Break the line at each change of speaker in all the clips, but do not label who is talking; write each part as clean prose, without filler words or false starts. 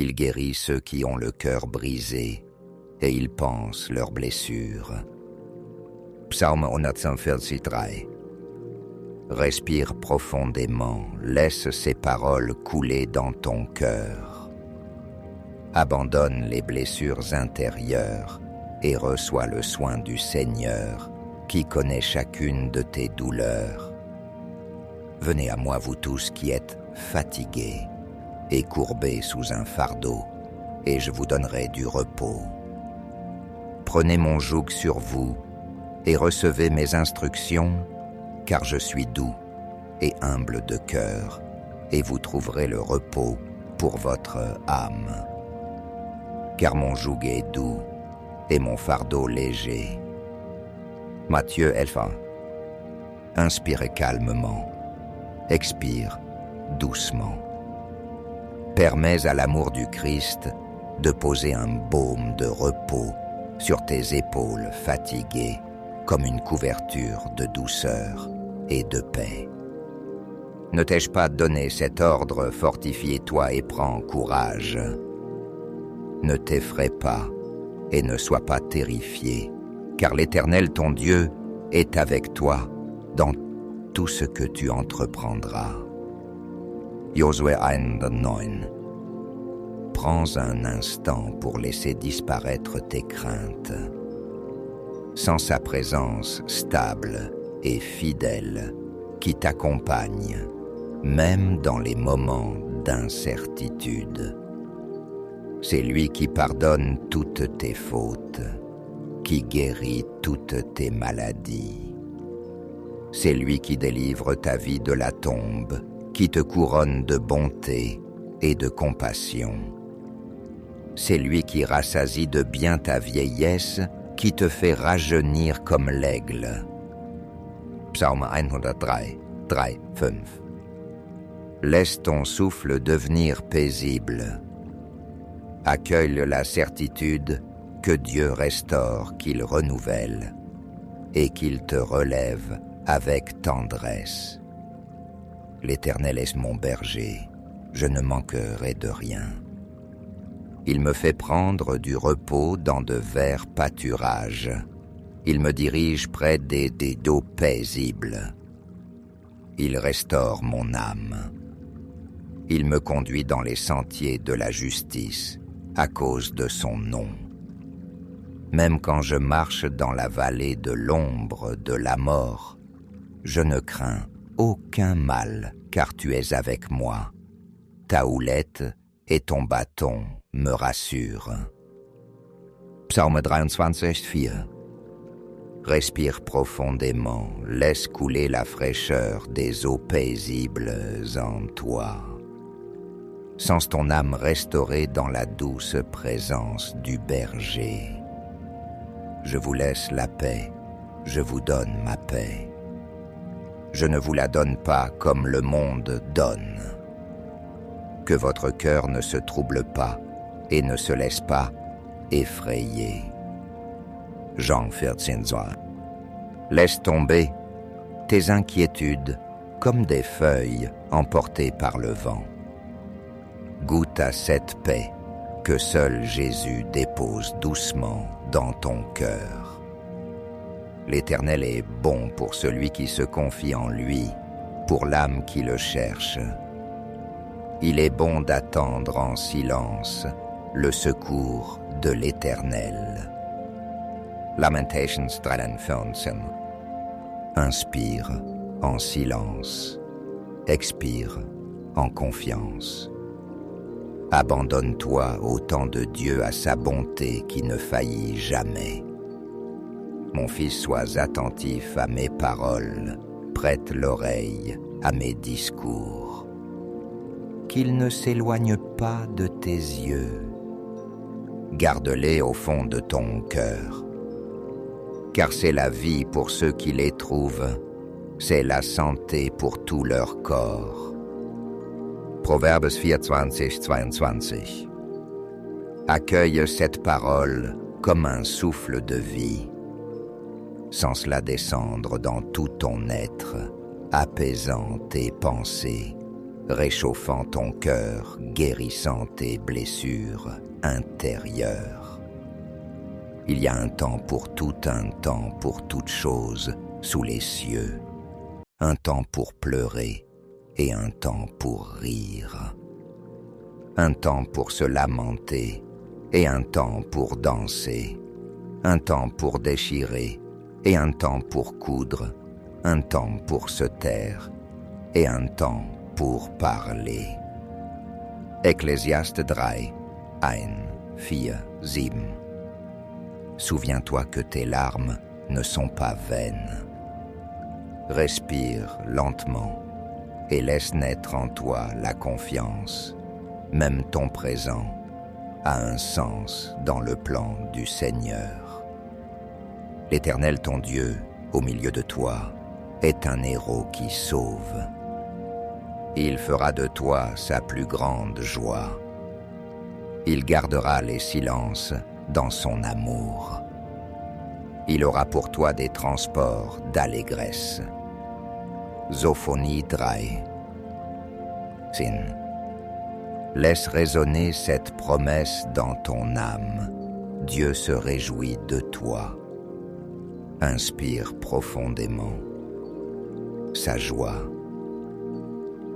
Il guérit ceux qui ont le cœur brisé, et il pense leurs blessures. Psaume 143. Respire profondément, laisse ces paroles couler dans ton cœur. Abandonne les blessures intérieures et reçois le soin du Seigneur, qui connaît chacune de tes douleurs. Venez à moi, vous tous qui êtes fatigués et courbés sous un fardeau, et je vous donnerai du repos. Prenez mon joug sur vous et recevez mes instructions, car je suis doux et humble de cœur, et vous trouverez le repos pour votre âme. Car mon joug est doux et mon fardeau léger. Matthieu 11. Inspire calmement, expire doucement. Permets à l'amour du Christ de poser un baume de repos sur tes épaules fatiguées, comme une couverture de douceur et de paix. Ne t'ai-je pas donné cet ordre, fortifie-toi et prends courage. Ne t'effraie pas et ne sois pas terrifié, car l'Éternel ton Dieu est avec toi dans tout ce que tu entreprendras. Josué 1:9. Prends un instant pour laisser disparaître tes craintes. Sans sa présence stable et fidèle qui t'accompagne, même dans les moments d'incertitude. C'est lui qui pardonne toutes tes fautes, qui guérit toutes tes maladies. C'est lui qui délivre ta vie de la tombe, qui te couronne de bonté et de compassion. C'est lui qui rassasie de bien ta vieillesse, qui te fait rajeunir comme l'aigle. Psaume 103, 3-5. Laisse ton souffle devenir paisible. Accueille la certitude que Dieu restaure, qu'il renouvelle, et qu'il te relève avec tendresse. L'Éternel est mon berger, je ne manquerai de rien. Il me fait prendre du repos dans de verts pâturages. Il me dirige près des d'eaux paisibles. Il restaure mon âme. Il me conduit dans les sentiers de la justice, à cause de son nom. Même quand je marche dans la vallée de l'ombre de la mort, je ne crains aucun mal, car tu es avec moi. Ta houlette et ton bâton me rassurent. Psaume 23:4. Respire profondément, laisse couler la fraîcheur des eaux paisibles en toi. Sens ton âme restaurée dans la douce présence du berger. Je vous laisse la paix, je vous donne ma paix. Je ne vous la donne pas comme le monde donne. Que votre cœur ne se trouble pas et ne se laisse pas effrayer. Jean 14:2. Laisse tomber tes inquiétudes comme des feuilles emportées par le vent. Goûte à cette paix que seul Jésus dépose doucement dans ton cœur. L'Éternel est bon pour celui qui se confie en lui, pour l'âme qui le cherche. Il est bon d'attendre en silence le secours de l'Éternel. Lamentations 3:14. Inspire en silence, expire en confiance. Abandonne-toi au temps de Dieu à sa bonté qui ne faillit jamais. Mon fils, sois attentif à mes paroles, prête l'oreille à mes discours. Qu'ils ne s'éloignent pas de tes yeux. Garde-les au fond de ton cœur. Car c'est la vie pour ceux qui les trouvent, c'est la santé pour tout leur corps. Proverbes 24:22. Accueille cette parole comme un souffle de vie. Sens-la descendre dans tout ton être, apaisant tes pensées réchauffant ton cœur, guérissant tes blessures intérieures. Il y a un temps pour tout, un temps pour toute chose sous les cieux, un temps pour pleurer et un temps pour rire, un temps pour se lamenter et un temps pour danser, un temps pour déchirer et un temps pour coudre, un temps pour se taire et un temps pour parler. Ecclésiaste 3, 1, 4, 7. Souviens-toi que tes larmes ne sont pas vaines. Respire lentement et laisse naître en toi la confiance. Même ton présent a un sens dans le plan du Seigneur. L'Éternel ton Dieu, au milieu de toi, est un héros qui sauve. Il fera de toi sa plus grande joie. Il gardera les silences dans son amour. Il aura pour toi des transports d'allégresse. Zophonie 3, Sin. Laisse résonner cette promesse dans ton âme. Dieu se réjouit de toi. Inspire profondément sa joie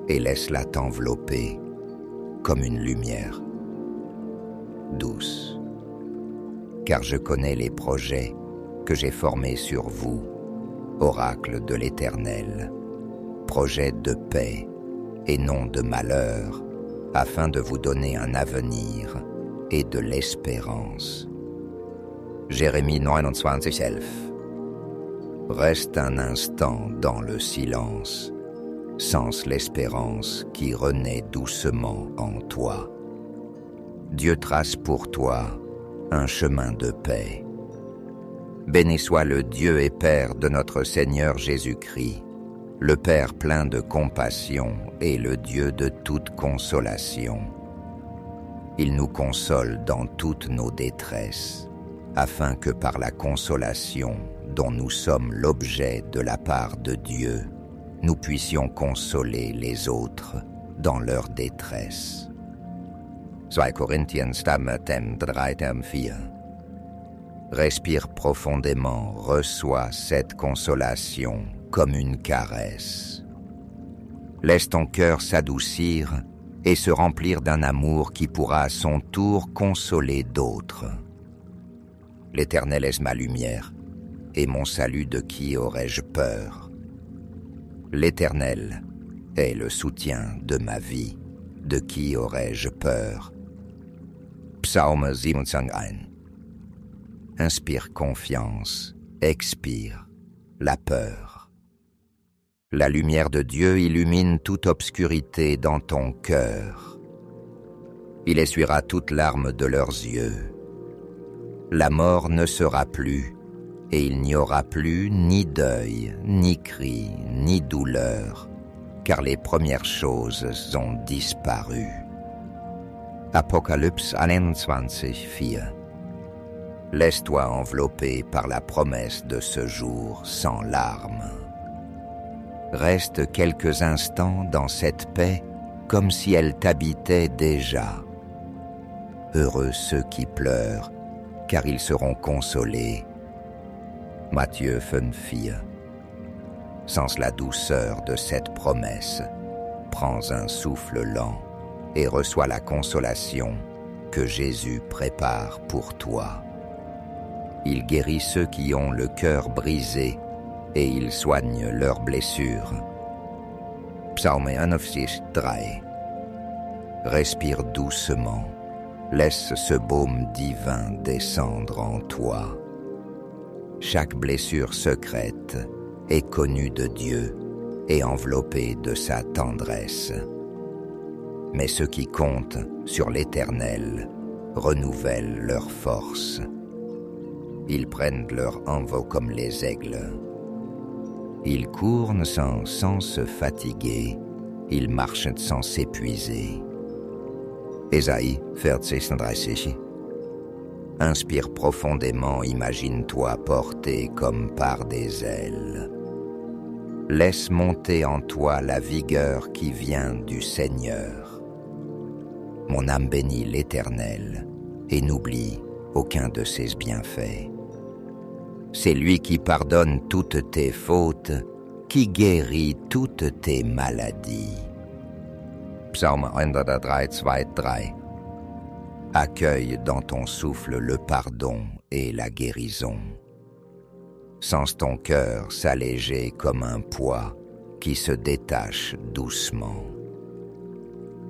et laisse-la t'envelopper comme une lumière douce. Car je connais les projets que j'ai formés sur vous, oracle de l'Éternel, projets de paix et non de malheur, afin de vous donner un avenir et de l'espérance. Jérémie 29:11. Reste un instant dans le silence, sens l'espérance qui renaît doucement en toi. Dieu trace pour toi un chemin de paix. Béni soit le Dieu et Père de notre Seigneur Jésus-Christ, le Père plein de compassion et le Dieu de toute consolation. Il nous console dans toutes nos détresses, afin que par la consolation dont nous sommes l'objet de la part de Dieu, nous puissions consoler les autres dans leur détresse. 2 Corinthiens 3:4. Respire profondément, reçois cette consolation comme une caresse. Laisse ton cœur s'adoucir et se remplir d'un amour qui pourra à son tour consoler d'autres. L'Éternel est ma lumière, et mon salut, de qui aurais-je peur? L'Éternel est le soutien de ma vie, de qui aurais-je peur? Psaume 27:1. Inspire confiance, expire la peur. La lumière de Dieu illumine toute obscurité dans ton cœur. Il essuiera toute larme de leurs yeux. La mort ne sera plus, et il n'y aura plus ni deuil, ni cri, ni douleur, car les premières choses ont disparu. Apocalypse 21:4. Laisse-toi envelopper par la promesse de ce jour sans larmes. Reste quelques instants dans cette paix comme si elle t'habitait déjà. Heureux ceux qui pleurent, car ils seront consolés. Matthieu 5:4. Sens la douceur de cette promesse, prends un souffle lent et reçois la consolation que Jésus prépare pour toi. Il guérit ceux qui ont le cœur brisé et il soigne leurs blessures. Psaume 1:3. Respire doucement, laisse ce baume divin descendre en toi. Chaque blessure secrète est connue de Dieu et enveloppée de sa tendresse. Mais ceux qui comptent sur l'Éternel renouvellent leur force. Ils prennent leur envol comme les aigles. Ils courent sans se fatiguer, ils marchent sans s'épuiser. Ésaïe 40:30. Inspire profondément, imagine-toi porté comme par des ailes. laisse monter en toi la vigueur qui vient du Seigneur. Mon âme bénit l'Éternel et n'oublie aucun de ses bienfaits. C'est lui qui pardonne toutes tes fautes, qui guérit toutes tes maladies. Psaume 103, 2-3. Accueille dans ton souffle le pardon et la guérison. Sens ton cœur s'alléger comme un poids qui se détache doucement.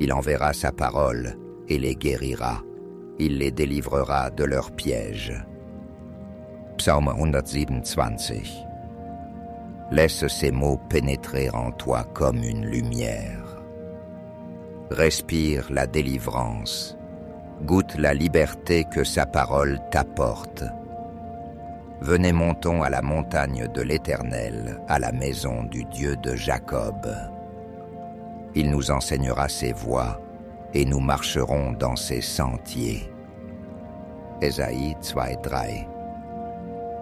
Il enverra sa parole et les guérira. Il les délivrera de leurs pièges. Psaume 127. Laisse ces mots pénétrer en toi comme une lumière. Respire la délivrance. Goûte la liberté que sa parole t'apporte. Venez, montons à la montagne de l'Éternel, à la maison du Dieu de Jacob. Il nous enseignera ses voies, et nous marcherons dans ses sentiers. Ésaïe 2-3.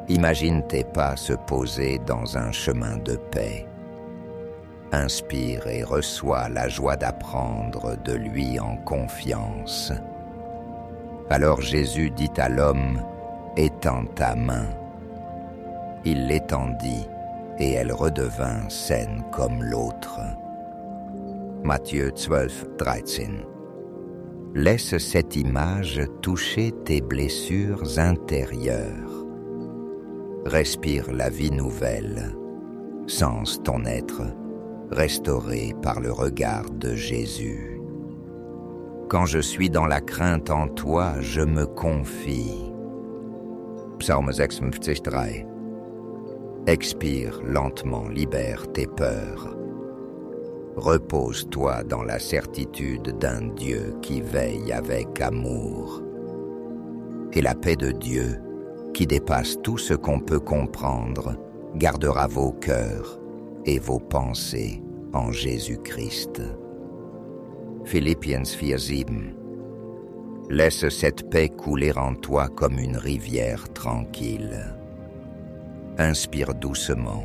Imagine tes pas se poser dans un chemin de paix. Inspire et reçois la joie d'apprendre de lui en confiance. Alors Jésus dit à l'homme, « Étends ta main ». Il l'étendit, et elle redevint saine comme l'autre. Matthieu 12-13. Laisse cette image toucher tes blessures intérieures. Respire la vie nouvelle. Sens ton être, restauré par le regard de Jésus. Quand je suis dans la crainte en toi, je me confie. Psaume 56-3. Expire lentement, libère tes peurs. Repose-toi dans la certitude d'un Dieu qui veille avec amour. Et la paix de Dieu, qui dépasse tout ce qu'on peut comprendre, gardera vos cœurs et vos pensées en Jésus-Christ. Philippiens 4:7. Laisse cette paix couler en toi comme une rivière tranquille. Inspire doucement,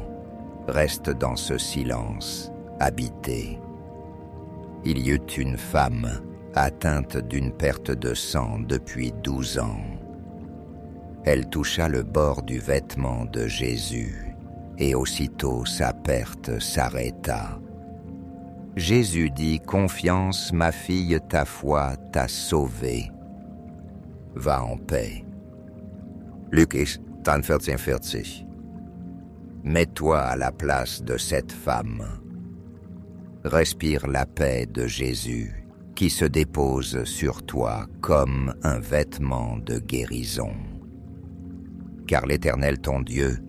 reste dans ce silence, habité. Il y eut une femme atteinte d'une perte de sang depuis 12 ans. Elle toucha le bord du vêtement de Jésus, et aussitôt sa perte s'arrêta. Jésus dit, « Confiance, ma fille, ta foi t'a sauvée. Va en paix. » Luc 14:40. Mets-toi à la place de cette femme. Respire la paix de Jésus qui se dépose sur toi comme un vêtement de guérison. Car l'Éternel ton Dieu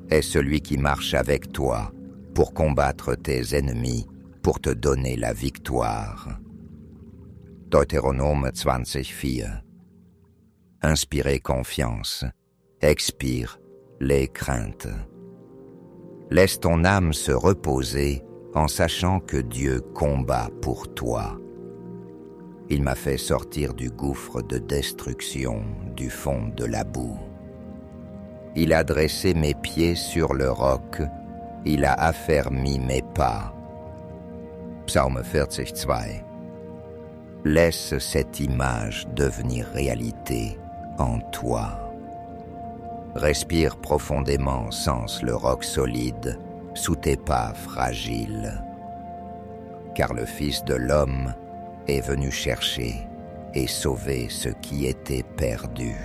est celui qui marche avec toi pour combattre tes ennemis, pour te donner la victoire. Deutéronome 20:4. Inspirez confiance, expire les craintes. Laisse ton âme se reposer en sachant que Dieu combat pour toi. Il m'a fait sortir du gouffre de destruction, du fond de la boue. Il a dressé mes pieds sur le roc, il a affermi mes pas. Psaume 40:2. Laisse cette image devenir réalité en toi. Respire profondément, sens le roc solide sous tes pas fragiles. Car le Fils de l'homme est venu chercher et sauver ce qui était perdu.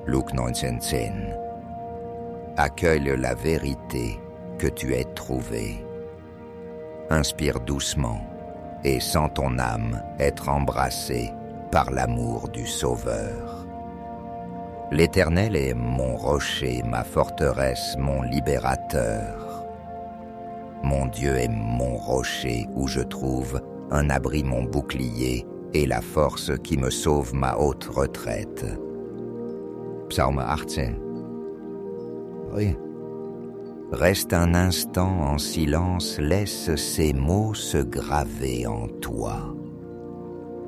Luc 19:10. Accueille la vérité que tu es trouvé. Inspire doucement et sens ton âme être embrassée par l'amour du Sauveur. L'Éternel est mon rocher, ma forteresse, mon libérateur. Mon Dieu est mon rocher où je trouve un abri, mon bouclier et la force qui me sauve ma haute retraite. Psaume 18. Oui. Reste un instant en silence, laisse ces mots se graver en toi.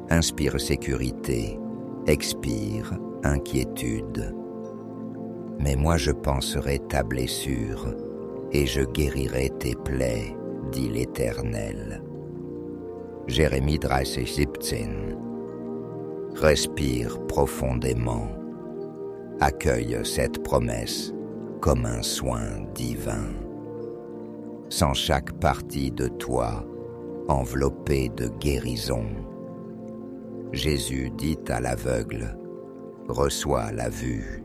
Inspire sécurité, expire inquiétude. Mais moi je penserai ta blessure, et je guérirai tes plaies, dit l'Éternel. Jérémie 30:17. Respire profondément. Accueille cette promesse comme un soin divin. Sens chaque partie de toi enveloppée de guérison. Jésus dit à l'aveugle, « Reçois la vue. »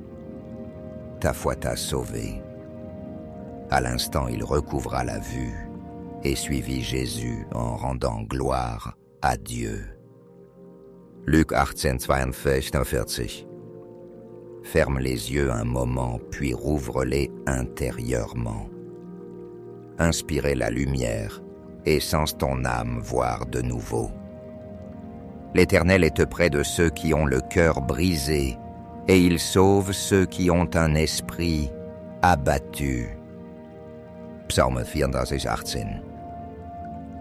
Ta foi t'a sauvé. À l'instant, il recouvra la vue et suivit Jésus en rendant gloire à Dieu. Luc 18:42-40. Ferme les yeux un moment, puis rouvre-les intérieurement. Inspirez la lumière et sens ton âme voir de nouveau. L'Éternel est près de ceux qui ont le cœur brisé, et il sauve ceux qui ont un esprit abattu. Psaume 34:18.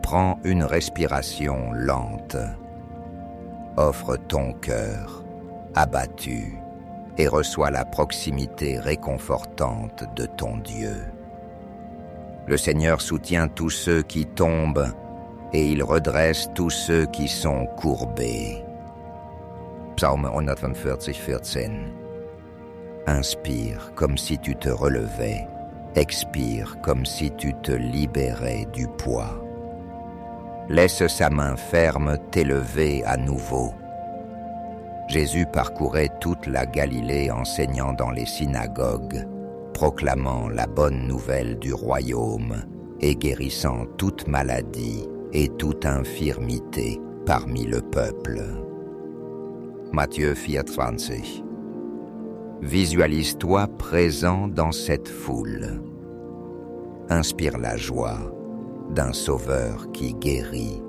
Prends une respiration lente. Offre ton cœur abattu et reçois la proximité réconfortante de ton Dieu. Le Seigneur soutient tous ceux qui tombent et il redresse tous ceux qui sont courbés. Psaume 145:14. Inspire comme si tu te relevais, expire comme si tu te libérais du poids. Laisse sa main ferme t'élever à nouveau. Jésus parcourait toute la Galilée enseignant dans les synagogues, proclamant la bonne nouvelle du royaume et guérissant toute maladie et toute infirmité parmi le peuple. Matthieu 4:20. Visualise-toi présent dans cette foule. Inspire la joie d'un sauveur qui guérit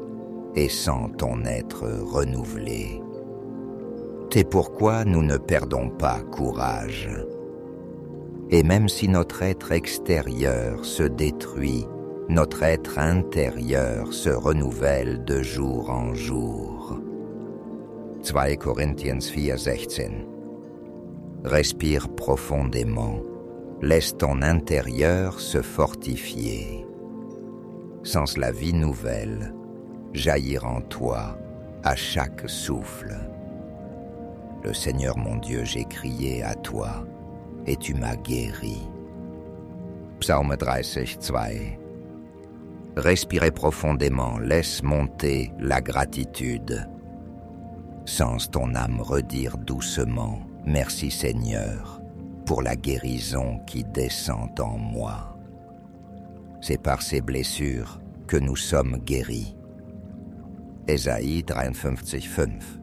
et sens ton être renouvelé. C'est pourquoi nous ne perdons pas courage. Et même si notre être extérieur se détruit, notre être intérieur se renouvelle de jour en jour. 2 Corinthiens 4:16. Respire profondément. Laisse ton intérieur se fortifier. Sens la vie nouvelle jaillir en toi à chaque souffle. Le Seigneur mon Dieu, j'ai crié à toi et tu m'as guéri. Psaume 30:2. Respirez profondément, laisse monter la gratitude. Sens ton âme redire doucement « Merci Seigneur » pour la guérison qui descend en moi. C'est par ces blessures que nous sommes guéris. Ésaïe 53:5.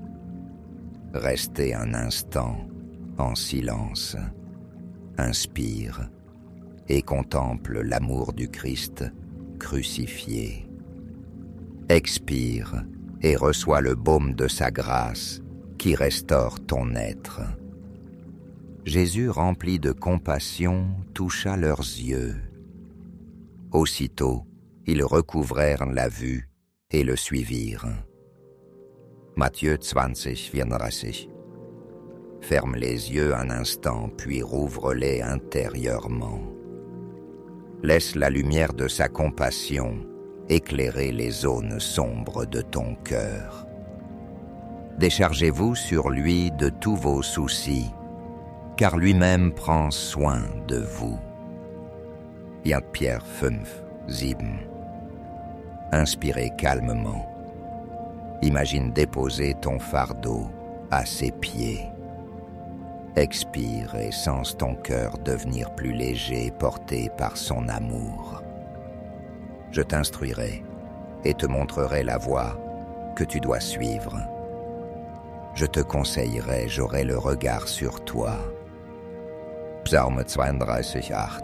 Restez un instant en silence. Inspire et contemple l'amour du Christ crucifié. Expire et reçois le baume de sa grâce qui restaure ton être. Jésus, rempli de compassion, toucha leurs yeux. Aussitôt, ils recouvrèrent la vue et le suivirent. Matthieu 20:34. Ferme les yeux un instant, puis rouvre-les intérieurement. Laisse la lumière de sa compassion éclairer les zones sombres de ton cœur. Déchargez-vous sur lui de tous vos soucis, car lui-même prend soin de vous. 1 Pierre 5:7. Inspirez calmement. Imagine déposer ton fardeau à ses pieds. Expire et sens ton cœur devenir plus léger, porté par son amour. Je t'instruirai et te montrerai la voie que tu dois suivre. Je te conseillerai, j'aurai le regard sur toi. Psaume 32:8.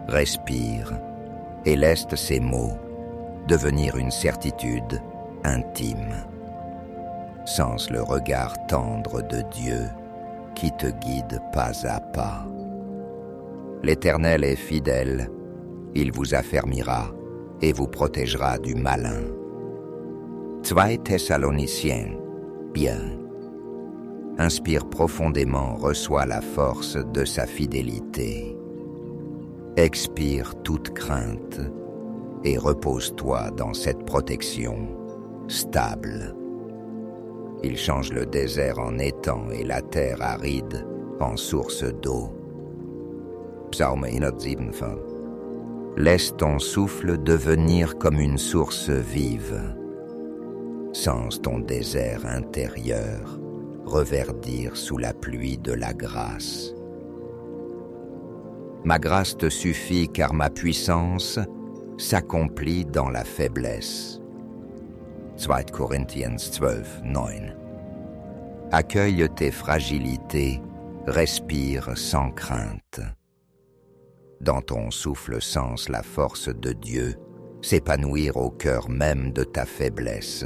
Respire et laisse ces mots devenir une certitude intime. Sens le regard tendre de Dieu qui te guide pas à pas. L'Éternel est fidèle, il vous affermira et vous protégera du malin. 2 Thessaloniciens, bien. Inspire profondément, reçois la force de sa fidélité. Expire toute crainte et repose-toi dans cette protection stable. Il change le désert en étang et la terre aride en source d'eau. Psaume 147. Laisse ton souffle devenir comme une source vive. Sens ton désert intérieur reverdir sous la pluie de la grâce. Ma grâce te suffit car ma puissance s'accomplit dans la faiblesse. 2 Corinthiens 12, 9. Accueille tes fragilités, respire sans crainte. Dans ton souffle sens la force de Dieu s'épanouir au cœur même de ta faiblesse.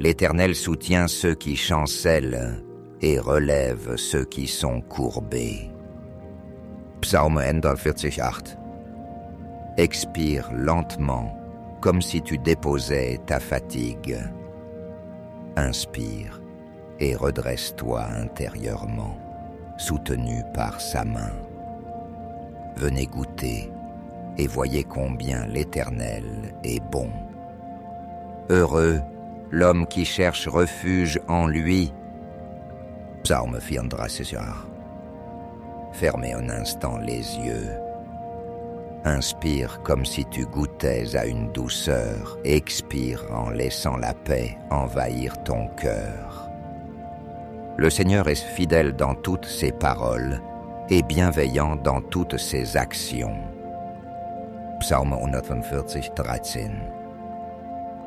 L'Éternel soutient ceux qui chancellent et relève ceux qui sont courbés. Psaume 148. Expire lentement, comme si tu déposais ta fatigue. Inspire et redresse-toi intérieurement, soutenu par sa main. Venez goûter et voyez combien l'Éternel est bon. Heureux l'homme qui cherche refuge en lui. Psaume 34. Fermez un instant les yeux. Inspire comme si tu goûtais à une douceur. Expire en laissant la paix envahir ton cœur. Le Seigneur est fidèle dans toutes ses paroles et bienveillant dans toutes ses actions. Psaume 145, 13.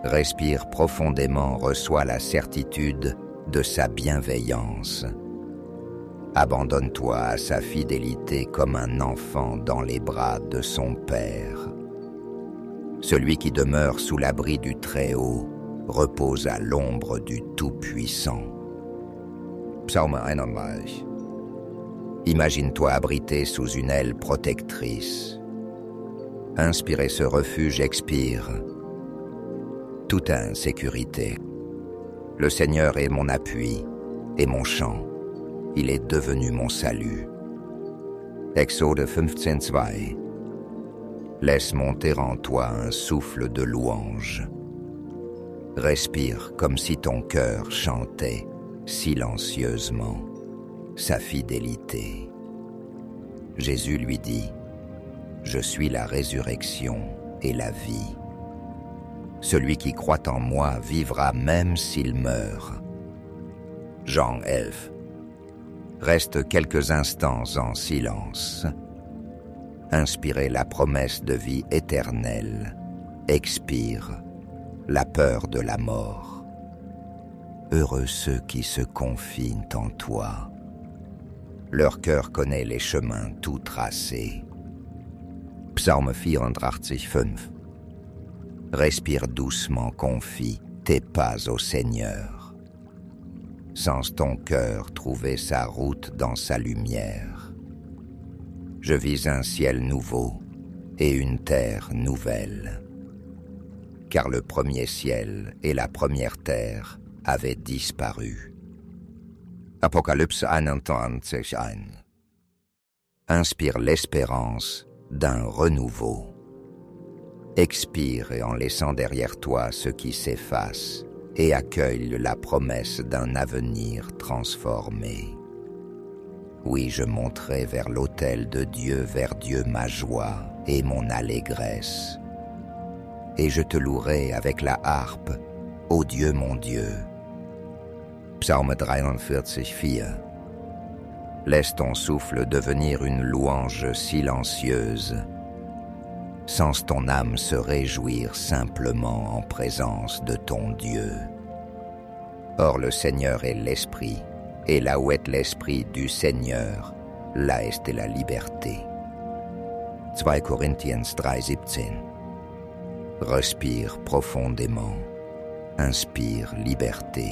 Respire profondément, reçois la certitude de sa bienveillance. Abandonne-toi à sa fidélité comme un enfant dans les bras de son Père. Celui qui demeure sous l'abri du Très-Haut repose à l'ombre du Tout-Puissant. Psaume 31. Imagine-toi abrité sous une aile protectrice. Inspirez ce refuge, expire. Toute insécurité. Le Seigneur est mon appui et mon chant. Il est devenu mon salut. Exode 15:2. Laisse monter en toi un souffle de louange. Respire comme si ton cœur chantait silencieusement sa fidélité. Jésus lui dit: Je suis la résurrection et la vie. Celui qui croit en moi vivra même s'il meurt. Jean 11. Reste quelques instants en silence. Inspirez la promesse de vie éternelle. Expire la peur de la mort. Heureux ceux qui se confient en toi. Leur cœur connaît les chemins tout tracés. Psaume 84:5. Respire doucement, confie tes pas au Seigneur. Sens ton cœur trouver sa route dans sa lumière. Je vis un ciel nouveau et une terre nouvelle. Car le premier ciel et la première terre avaient disparu. Apocalypse 21:1. Inspire l'espérance d'un renouveau. Expire en laissant derrière toi ce qui s'efface et accueille la promesse d'un avenir transformé. Oui, je monterai vers l'autel de Dieu, vers Dieu ma joie et mon allégresse. Et je te louerai avec la harpe, ô Dieu mon Dieu. Psaume 43:4. Laisse ton souffle devenir une louange silencieuse. Sens ton âme se réjouir simplement en présence de ton Dieu. Or le Seigneur est l'Esprit, et là où est l'Esprit du Seigneur, là est la liberté. 2 Corinthiens 3:17. Respire profondément. Inspire liberté.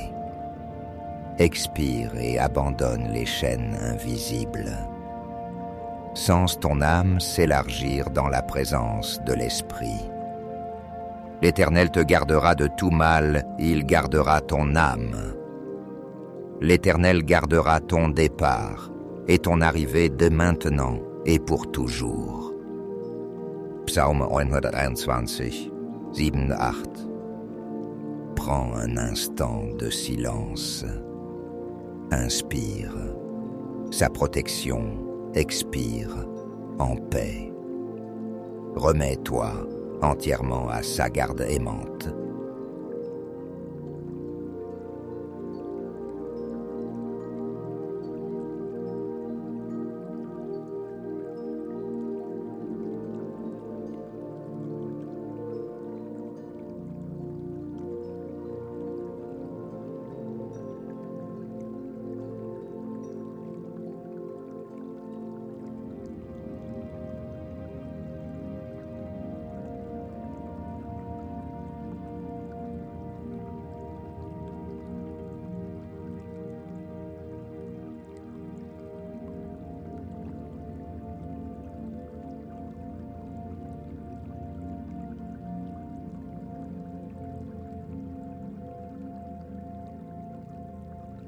Expire et abandonne les chaînes invisibles. Sens ton âme s'élargir dans la présence de l'Esprit. L'Éternel te gardera de tout mal, il gardera ton âme. L'Éternel gardera ton départ et ton arrivée dès maintenant et pour toujours. Psaume 121, 7-8. Prends un instant de silence. Inspire. Sa protection expire en paix. Remets-toi entièrement à sa garde aimante.